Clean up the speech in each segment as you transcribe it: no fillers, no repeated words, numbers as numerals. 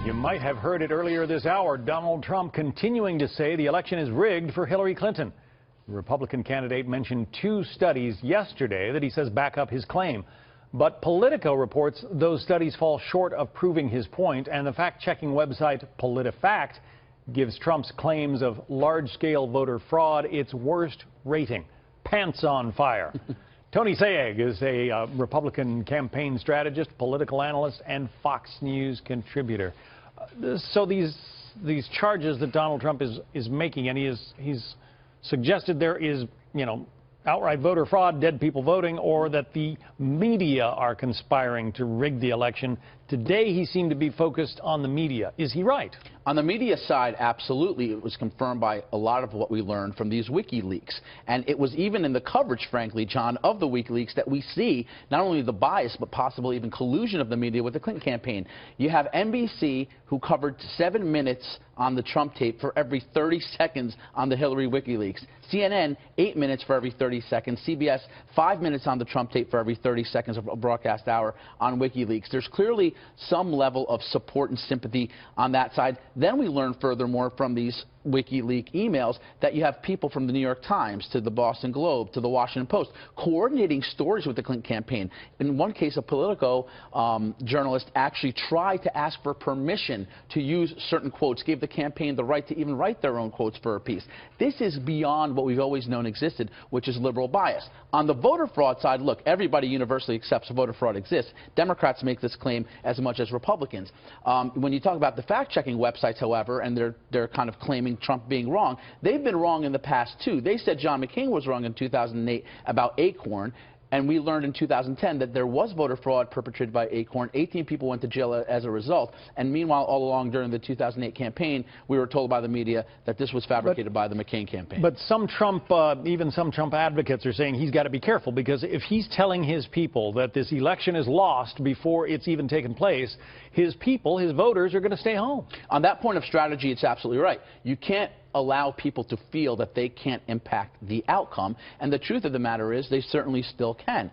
You might have heard it earlier this hour. Donald Trump continuing to say the election is rigged for Hillary Clinton. The Republican candidate mentioned 2 studies yesterday that he says back up his claim. But Politico reports those studies fall short of proving his point, and the fact-checking website PolitiFact gives Trump's claims of large-scale voter fraud its worst rating. Pants on fire. Tony Sayegh is a Republican campaign strategist, political analyst, and Fox News contributor. So these charges that Donald Trump is making, and he's suggested there is, outright voter fraud, dead people voting, or that the media are conspiring to rig the election. Today, he seemed to be focused on the media. Is he right? On the media side, absolutely. It was confirmed by a lot of what we learned from these WikiLeaks. And it was even in the coverage, frankly, John, of the WikiLeaks that we see not only the bias, but possibly even collusion of the media with the Clinton campaign. You have NBC, who covered 7 minutes on the Trump tape for every 30 seconds on the Hillary WikiLeaks. CNN, 8 minutes for every 30 seconds. CBS, 5 minutes on the Trump tape for every 30 seconds of a broadcast hour on WikiLeaks. There's clearly some level of support and sympathy on that side. Then we learn furthermore from these WikiLeaks emails that you have people from the New York Times to the Boston Globe to the Washington Post coordinating stories with the Clinton campaign. In one case, a Politico journalist actually tried to ask for permission to use certain quotes, gave the campaign the right to even write their own quotes for a piece. This is beyond what we've always known existed, which is liberal bias. On the voter fraud side, look, everybody universally accepts voter fraud exists. Democrats make this claim as much as Republicans. When you talk about the fact-checking websites, however, and they're kind of claiming Trump being wrong, they've been wrong in the past too. They said John McCain was wrong in 2008 about Acorn, and we learned in 2010 that there was voter fraud perpetrated by Acorn. 18 people went to jail as a result. And meanwhile, all along during the 2008 campaign, we were told by the media that this was fabricated by the McCain campaign. But some Trump, even some Trump advocates are saying he's got to be careful, because if he's telling his people that this election is lost before it's even taken place, his people, his voters, are going to stay home. On that point of strategy, it's absolutely right. You can't allow people to feel that they can't impact the outcome. And the truth of the matter is they certainly still can.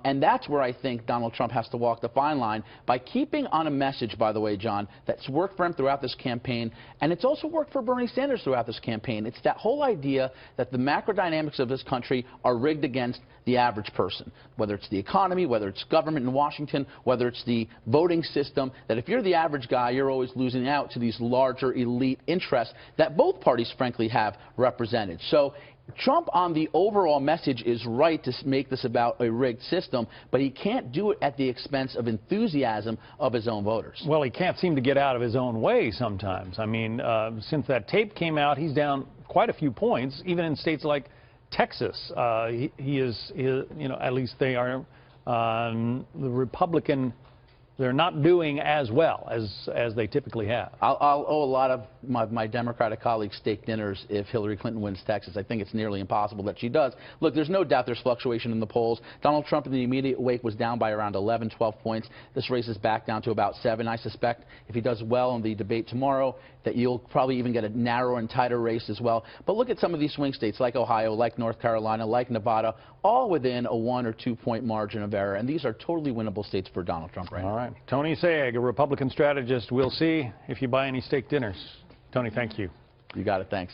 And that's where I think Donald Trump has to walk the fine line by keeping on a message, by the way, John, that's worked for him throughout this campaign. And it's also worked for Bernie Sanders throughout this campaign. It's that whole idea that the macro dynamics of this country are rigged against the average person, whether it's the economy, whether it's government in Washington, whether it's the voting system, that if you're the average guy, you're always losing out to these larger elite interests that both parties, frankly, have represented. So Trump on the overall message is right to make this about a rigged system, but he can't do it at the expense of enthusiasm of his own voters. Well, he can't seem to get out of his own way sometimes. I mean, since that tape came out, he's down quite a few points, even in states like Texas. He is, at least they are, the Republican, they're not doing as well as they typically have. I'll owe a lot of my Democratic colleagues steak dinners if Hillary Clinton wins Texas. I think it's nearly impossible that she does. Look, there's no doubt there's fluctuation in the polls. Donald Trump in the immediate wake was down by around 11, 12 points. This race is back down to about 7. I suspect if he does well in the debate tomorrow, that you'll probably even get a narrower and tighter race as well. But look at some of these swing states like Ohio, like North Carolina, like Nevada, all within a 1 or 2 point margin of error. And these are totally winnable states for Donald Trump right now. All right. Tony Sayegh, a Republican strategist. We'll see if you buy any steak dinners. Tony, thank you. You got it. Thanks.